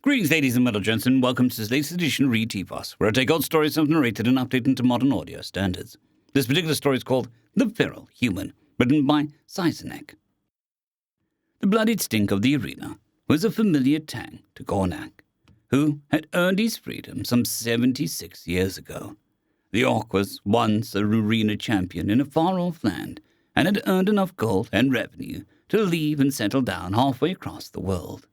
Greetings, ladies and gents, and welcome to this latest edition of Read TPOS, where I take old stories I've narrated and update into modern audio standards. This particular story is called The Feral Human, written by sci-fi. The bloodied stink of the arena was a familiar tang to Gornak, who had earned his freedom some 76 years ago. The orc was once an arena champion in a far-off land, and had earned enough gold and revenue to leave and settle down halfway across the world.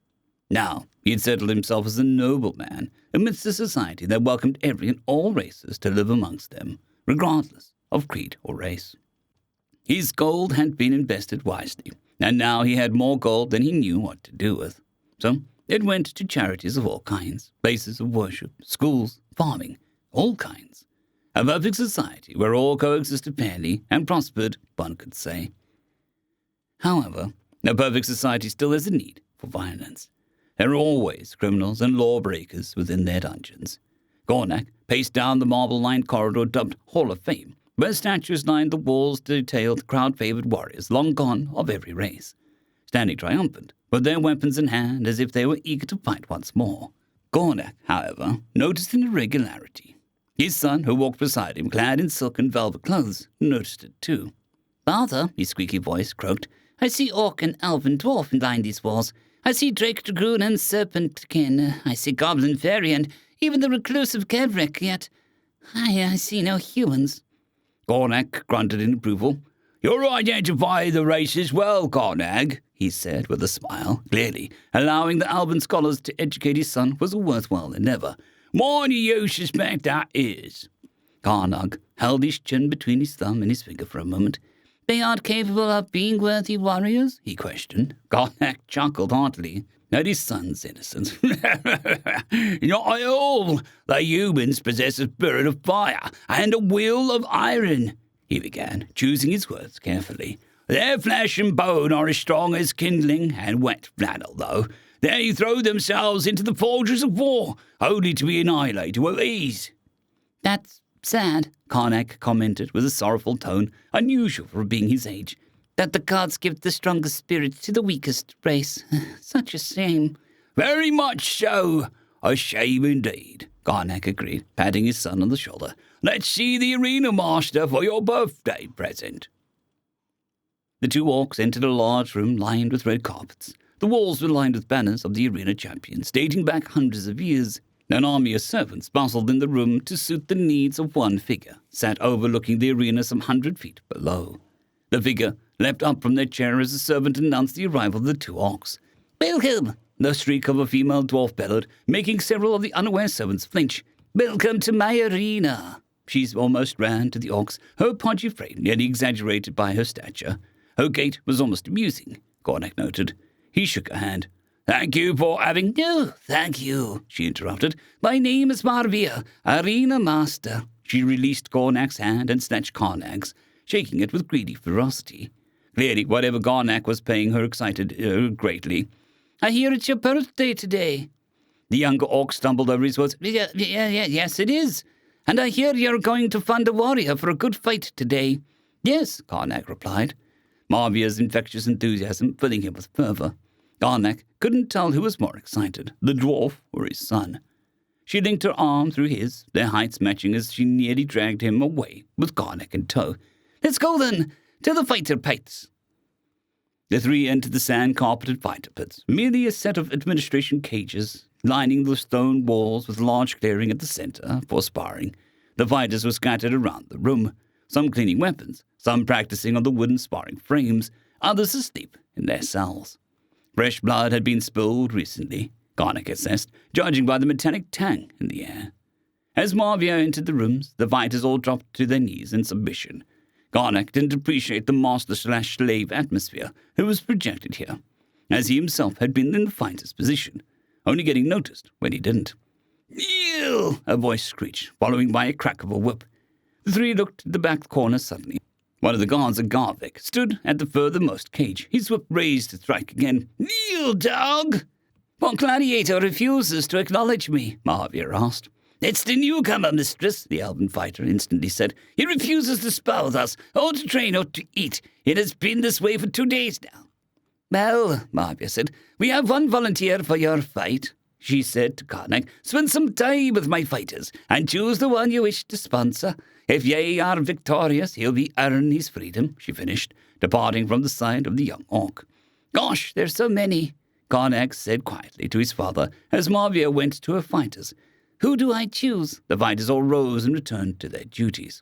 Now, he had settled himself as a noble man amidst a society that welcomed every and all races to live amongst them, regardless of creed or race. His gold had been invested wisely, and now he had more gold than he knew what to do with. So it went to charities of all kinds, places of worship, schools, farming, all kinds. A perfect society where all coexisted fairly and prospered, one could say. However, a perfect society still has a need for violence. There are always criminals and lawbreakers within their dungeons. Gornak paced down the marble-lined corridor dubbed Hall of Fame, where statues lined the walls detailed crowd-favored warriors long gone of every race, standing triumphant, with their weapons in hand as if they were eager to fight once more. Gornak, however, noticed an irregularity. His son, who walked beside him, clad in silk and velvet clothes, noticed it too. "Father," his squeaky voice croaked, "I see orc and elf and dwarf line these walls. I see drake, dragoon, and serpentkin. I see goblin, fairy, and even the reclusive Kevrick, yet I see no humans." Gornak grunted in approval. "You're identifying the races well, Gornak," he said with a smile. Clearly, allowing the Alban scholars to educate his son was a worthwhile endeavor. "Why do you suspect that is?" Gornak held his chin between his thumb and his finger for a moment. "They aren't capable of being worthy warriors?" he questioned. Gornak chuckled heartily at his son's innocence. "Not at all. The humans possess a spirit of fire and a will of iron," he began, choosing his words carefully. "Their flesh and bone are as strong as kindling and wet flannel, though. They throw themselves into the forges of war, only to be annihilated with ease." "That's sad," Gornak commented with a sorrowful tone, unusual for being his age, "that the gods give the strongest spirit to the weakest race. Such a shame." "Very much so. A shame indeed," Gornak agreed, patting his son on the shoulder. "Let's see the arena master for your birthday present." The two orcs entered a large room lined with red carpets. The walls were lined with banners of the arena champions dating back hundreds of years. An army of servants bustled in the room to suit the needs of one figure, sat overlooking the arena some 100 feet below. The figure leapt up from their chair as the servant announced the arrival of the two orcs. "Welcome!" the shriek of a female dwarf bellowed, making several of the unaware servants flinch. "Welcome to my arena!" She almost ran to the orcs, her podgy frame nearly exaggerated by her stature. Her gait was almost amusing, Gornak noted. He shook her hand. "Thank you for having—" "No, thank you," she interrupted. "My name is Marvia, Arena Master." She released Gornak's hand and snatched Gornak's, shaking it with greedy ferocity. Clearly, whatever Gornak was paying her excited greatly. "I hear it's your birthday today." The younger orc stumbled over his words. Yes, it is. And I hear you're going to fund a warrior for a good fight today." "Yes," Gornak replied, Marvia's infectious enthusiasm filling him with fervor. Gornak couldn't tell who was more excited, the dwarf or his son. She linked her arm through his, their heights matching as she nearly dragged him away with Gornak in tow. "Let's go then, to the fighter pits." The three entered the sand-carpeted fighter pits, merely a set of administration cages, lining the stone walls with a large clearing at the center for sparring. The fighters were scattered around the room, some cleaning weapons, some practicing on the wooden sparring frames, others asleep in their cells. Fresh blood had been spilled recently, Gornak assessed, judging by the metallic tang in the air. As Marvia entered the rooms, the fighters all dropped to their knees in submission. Gornak didn't appreciate the master-slash-slave atmosphere that was projected here, as he himself had been in the fighter's position, only getting noticed when he didn't. "Kneel!" a voice screeched, following by a crack of a whip. The three looked at the back corner suddenly. One of the guards, a Garvik, stood at the furthermost cage, his whip raised to strike again. "Kneel, dog!" "What gladiator refuses to acknowledge me?" Marvia asked. "It's the newcomer, mistress," the elven fighter instantly said. "He refuses to spar with us, or to train, or to eat. It has been this way for 2 days now." "Well," Marvia said, "we have one volunteer for your fight." she said to Karnak. "Spend some time with my fighters, and choose the one you wish to sponsor. If ye are victorious, he'll be earn his freedom," she finished, departing from the side of the young orc. "Gosh, there's so many," Karnak said quietly to his father as Marvia went to her fighters. "Who do I choose?" The fighters all rose and returned to their duties.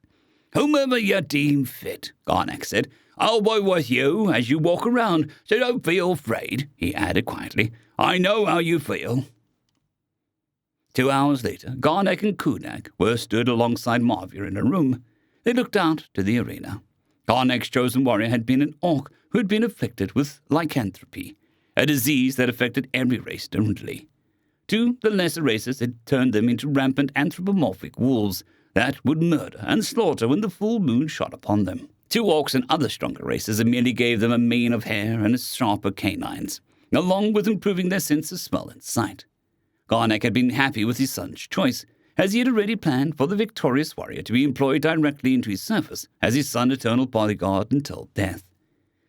"Whomever you deem fit," Karnak said. "I'll be with you as you walk around, so don't feel afraid," he added quietly. "I know how you feel." 2 hours later, Garnak and Kunak were stood alongside Marvia in a room. They looked out to the arena. Garnak's chosen warrior had been an orc who had been afflicted with lycanthropy, a disease that affected every race differently. To the lesser races, it turned them into rampant anthropomorphic wolves that would murder and slaughter when the full moon shone upon them. To orcs and other stronger races, it merely gave them a mane of hair and sharper canines, along with improving their sense of smell and sight. Garnak had been happy with his son's choice, as he had already planned for the victorious warrior to be employed directly into his service as his son's eternal bodyguard until death.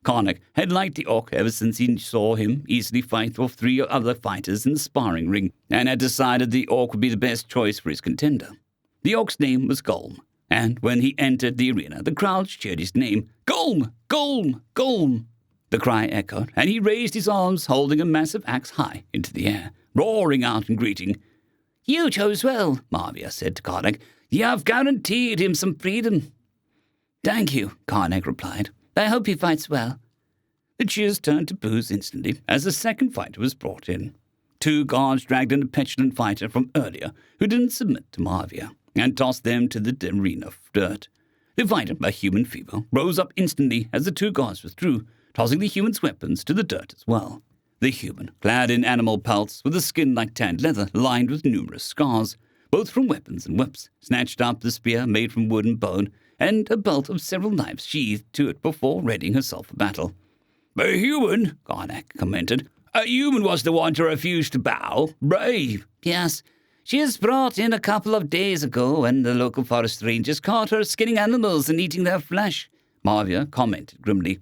Garnak had liked the orc ever since he saw him easily fight off 3 other fighters in the sparring ring, and had decided the orc would be the best choice for his contender. The orc's name was Golm, and when he entered the arena, the crowd cheered his name. "Golm! Golm! Golm!" The cry echoed, and he raised his arms, holding a massive axe high into the air, roaring out in greeting. "You chose well," Marvia said to Karnak. "You have guaranteed him some freedom." "Thank you," Karnak replied. "I hope he fights well." The cheers turned to boos instantly as the second fighter was brought in. 2 guards dragged in a petulant fighter from earlier who didn't submit to Marvia, and tossed them to the arena of dirt. The fighter, a human female, rose up instantly as the 2 guards withdrew, tossing the human's weapons to the dirt as well. The human, clad in animal pelts, with a skin like tanned leather, lined with numerous scars, both from weapons and whips, snatched up the spear made from wood and bone, and a belt of several knives sheathed to it before readying herself for battle. "A human," Garnak commented. "A human was the one to refuse to bow. Brave." "Yes. She was brought in a couple of days ago when the local forest rangers caught her skinning animals and eating their flesh," Marvia commented grimly.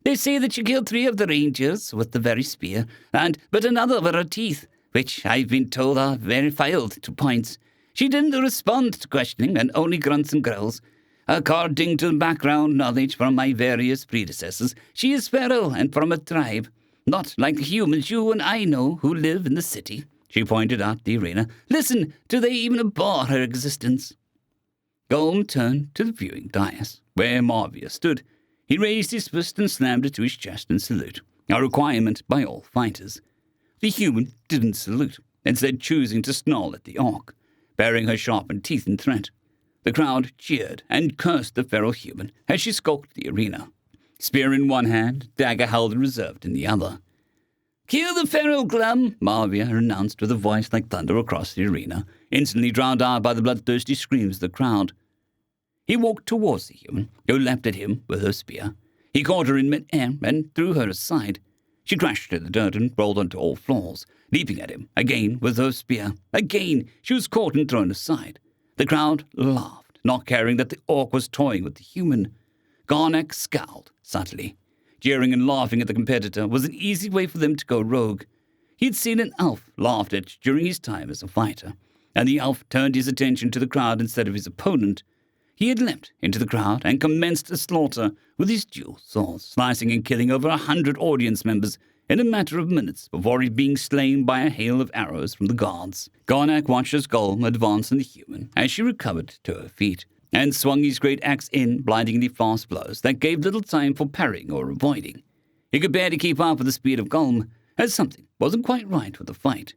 "They say that she killed 3 of the rangers with the very spear, but another with her teeth, which I've been told are very filed to points. She didn't respond to questioning and only grunts and growls. According to background knowledge from my various predecessors, she is feral and from a tribe, not like the humans you and I know who live in the city." She pointed out the arena. "Listen, do they even abhor her existence?" Golem turned to the viewing dais, where Marvia stood. He raised his fist and slammed it to his chest in salute, a requirement by all fighters. The human didn't salute, instead choosing to snarl at the orc, baring her sharpened teeth in threat. The crowd cheered and cursed the feral human as she skulked the arena, spear in one hand, dagger held and reserved in the other. "Kill the feral glum," Marvia announced with a voice like thunder across the arena, instantly drowned out by the bloodthirsty screams of the crowd. He walked towards the human, who leapt at him with her spear. He caught her in mid-air and threw her aside. She crashed to the dirt and rolled onto all floors, leaping at him again with her spear. Again she was caught and thrown aside. The crowd laughed, not caring that the orc was toying with the human. Garnak scowled subtly. Jeering and laughing at the competitor was an easy way for them to go rogue. He'd seen an elf laughed at during his time as a fighter, and the elf turned his attention to the crowd instead of his opponent. He had leapt into the crowd and commenced a slaughter with his dual swords, slicing and killing over 100 audience members in a matter of minutes before he being slain by a hail of arrows from the guards. Garnak watched his golem advance on the human as she recovered to her feet, and swung his great axe in blindingly fast blows that gave little time for parrying or avoiding. He could barely keep up with the speed of Golem, as something wasn't quite right with the fight.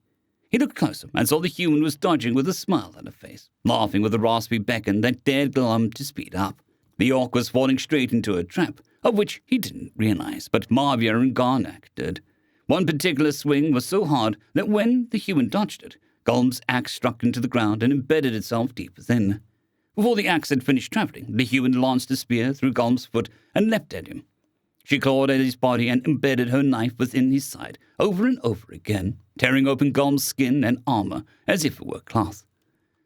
He looked closer and saw the human was dodging with a smile on her face, laughing with a raspy beckon that dared Golem to speed up. The orc was falling straight into a trap, of which he didn't realize, but Marvia and Garnak did. One particular swing was so hard that when the human dodged it, Golem's axe struck into the ground and embedded itself deep within. Before the axe had finished traveling, the human launched a spear through Golem's foot and leapt at him. She clawed at his body and embedded her knife within his side over and over again, tearing open Golem's skin and armor as if it were cloth.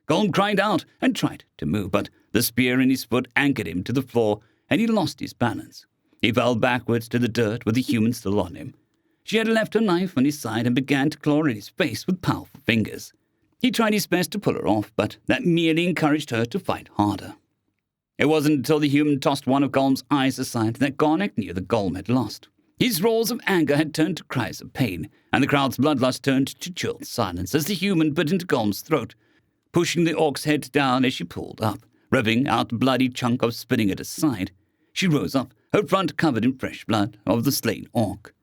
Golem cried out and tried to move, but the spear in his foot anchored him to the floor and he lost his balance. He fell backwards to the dirt with the human still on him. She had left her knife on his side and began to claw at his face with powerful fingers. He tried his best to pull her off, but that merely encouraged her to fight harder. It wasn't until the human tossed one of Golm's eyes aside that Garnak knew that Golm had lost. His roars of anger had turned to cries of pain, and the crowd's bloodlust turned to chilled silence as the human bit into Golm's throat, pushing the orc's head down as she pulled up, ripping out a bloody chunk of spitting at his side. She rose up, her front covered in fresh blood of the slain orc.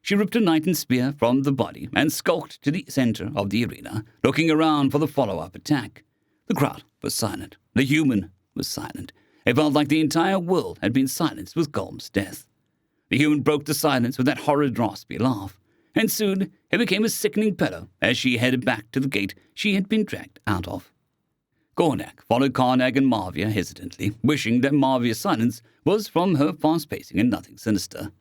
She ripped a knight and spear from the body and skulked to the center of the arena, looking around for the follow-up attack. The crowd was silent. The human was silent. It felt like the entire world had been silenced with Golm's death. The human broke the silence with that horrid raspy laugh, and soon it became a sickening bellow as she headed back to the gate she had been dragged out of. Gornak followed Karnag and Marvia hesitantly, wishing that Marvia's silence was from her fast pacing and nothing sinister.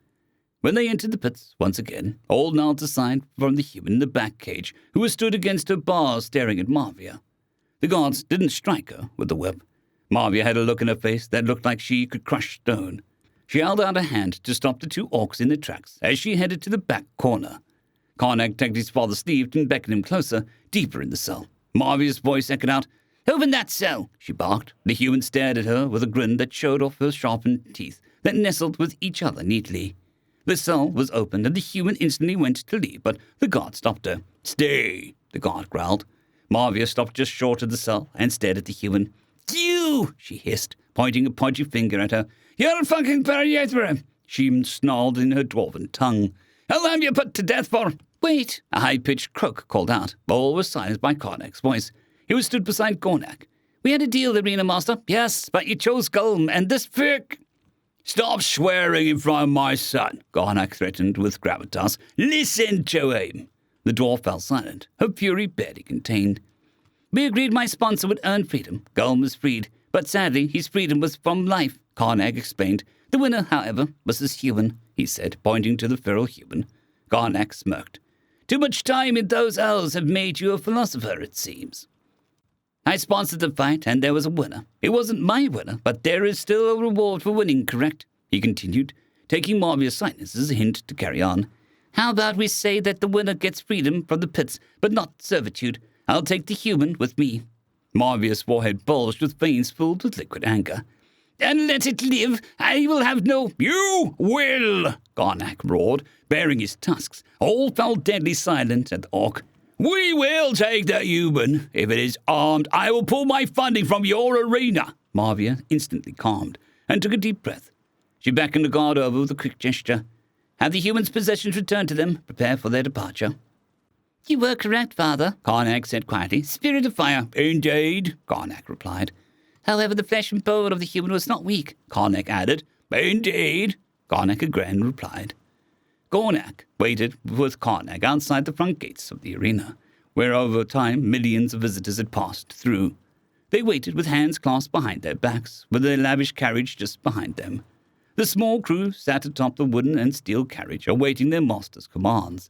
When they entered the pits once again, all knelt aside from the human in the back cage who was stood against her bars staring at Marvia. The guards didn't strike her with the whip. Marvia had a look in her face that looked like she could crush stone. She held out a hand to stop the two orcs in their tracks as she headed to the back corner. Karnak tugged his father's sleeve and beckoned him closer, deeper in the cell. Marvia's voice echoed out, "Open that cell!" she barked. The human stared at her with a grin that showed off her sharpened teeth that nestled with each other neatly. The cell was opened and the human instantly went to leave, but the guard stopped her. "Stay," the guard growled. Marvia stopped just short of the cell and stared at the human. "You!" she hissed, pointing a podgy finger at her. "You're a fucking Periathra!" She snarled in her dwarven tongue. "I'll have you put to death for—" "Wait!" a high-pitched croak called out. All was silenced by Karnak's voice. He was stood beside Gornak. "We had a deal, Arena Master." "Yes, but you chose Golm and this Feck." "Stop swearing in front of my son," Garnak threatened with gravitas. "Listen to him." The dwarf fell silent, her fury barely contained. "We agreed my sponsor would earn freedom. Golm was freed, but sadly his freedom was from life," Karnak explained. "The winner, however, was this human," he said, pointing to the feral human. Garnak smirked. "Too much time in those elves have made you a philosopher, it seems." "I sponsored the fight, and there was a winner. It wasn't my winner, but there is still a reward for winning, correct?" he continued, taking Marvia's silence as a hint to carry on. "How about we say that the winner gets freedom from the pits, but not servitude? I'll take the human with me." Marvia's forehead bulged with veins filled with liquid anger. "And let it live! I will have no—" "You will!" Garnak roared, baring his tusks. All fell deadly silent at the orc. "We will take the human. If it is armed, I will pull my funding from your arena." Marvia instantly calmed and took a deep breath. She beckoned the guard over with a quick gesture. "Have the human's possessions returned to them. Prepare for their departure." "You were correct, Father," Karnak said quietly. "Spirit of fire." "Indeed," Karnak replied. "However, the flesh and bone of the human was not weak," Karnak added. "Indeed," Karnak again replied. Gornak waited with Karnak outside the front gates of the arena, where over time millions of visitors had passed through. They waited with hands clasped behind their backs, with their lavish carriage just behind them. The small crew sat atop the wooden and steel carriage, awaiting their master's commands.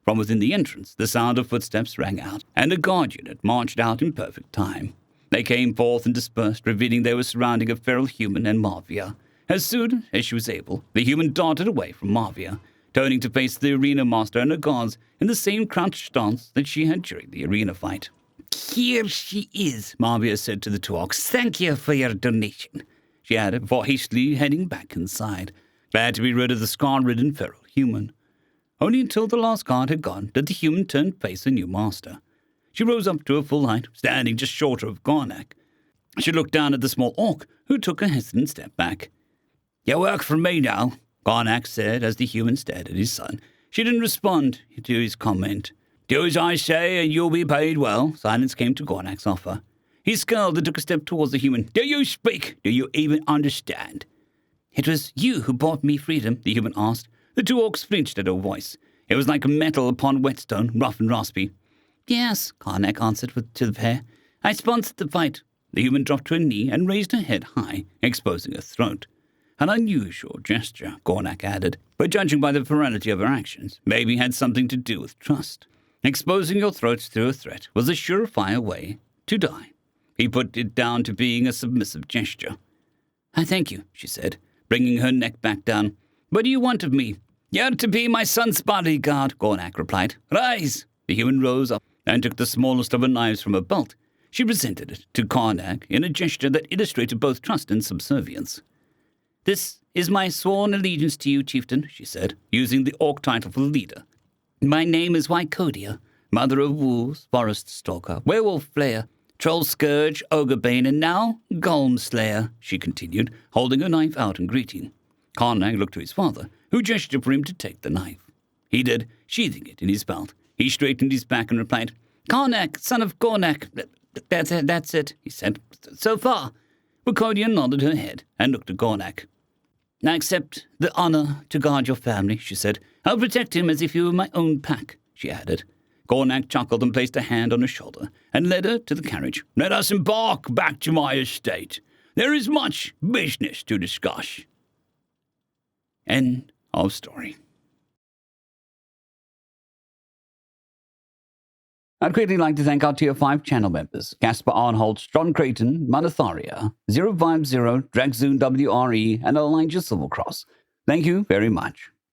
From within the entrance, the sound of footsteps rang out, and a guard unit marched out in perfect time. They came forth and dispersed, revealing they were surrounding a feral human and Marvia. As soon as she was able, the human darted away from Marvia, turning to face the arena master and her guards in the same crouched stance that she had during the arena fight. "Here she is," Marvia said to the two orcs. "Thank you for your donation," she added before hastily heading back inside, glad to be rid of the scar-ridden feral human. Only until the last guard had gone did the human turn to face her new master. She rose up to her full height, standing just short of Garnak. She looked down at the small orc, who took a hesitant step back. "You work for me now," Garnak said as the human stared at his son. She didn't respond to his comment. "Do as I say and you'll be paid well." Silence came to Garnak's offer. He scowled and took a step towards the human. "Do you speak? Do you even understand?" "It was you who bought me freedom," the human asked. The two orcs flinched at her voice. It was like metal upon whetstone, rough and raspy. "Yes," Karnak answered to the pair. "I sponsored the fight." The human dropped to her knee and raised her head high, exposing her throat. An unusual gesture, Garnak added, but judging by the virality of her actions, maybe had something to do with trust. Exposing your throat through a threat was a surefire way to die. He put it down to being a submissive gesture. "I thank you," she said, bringing her neck back down. "What do you want of me?" You're to be my son's bodyguard, Gornak replied. Rise! The human rose up and took the smallest of her knives from her belt. She presented it to Karnak in a gesture that illustrated both trust and subservience. This is my sworn allegiance to you, chieftain, she said, using the orc title for leader. My name is Wycodia, mother of wolves, forest stalker, werewolf flayer, troll scourge, ogre bane, and now golem slayer, she continued, holding her knife out in greeting. Karnak looked to his father, who gestured for him to take the knife. He did, sheathing it in his belt. He straightened his back and replied, Karnak, son of Gornak. That's it, he said. So far. Wycodia nodded her head and looked at Gornak. I accept the honor to guard your family, she said. I'll protect him as if he were my own pack, she added. Gornak chuckled and placed a hand on her shoulder and led her to the carriage. Let us embark back to my estate. There is much business to discuss. End of story. I'd greatly like to thank our Tier 5 channel members, Casper Arnholtz, John Creighton, Manatharia, 050, Dragzoon WRE, and Elijah Silvercross. Thank you very much.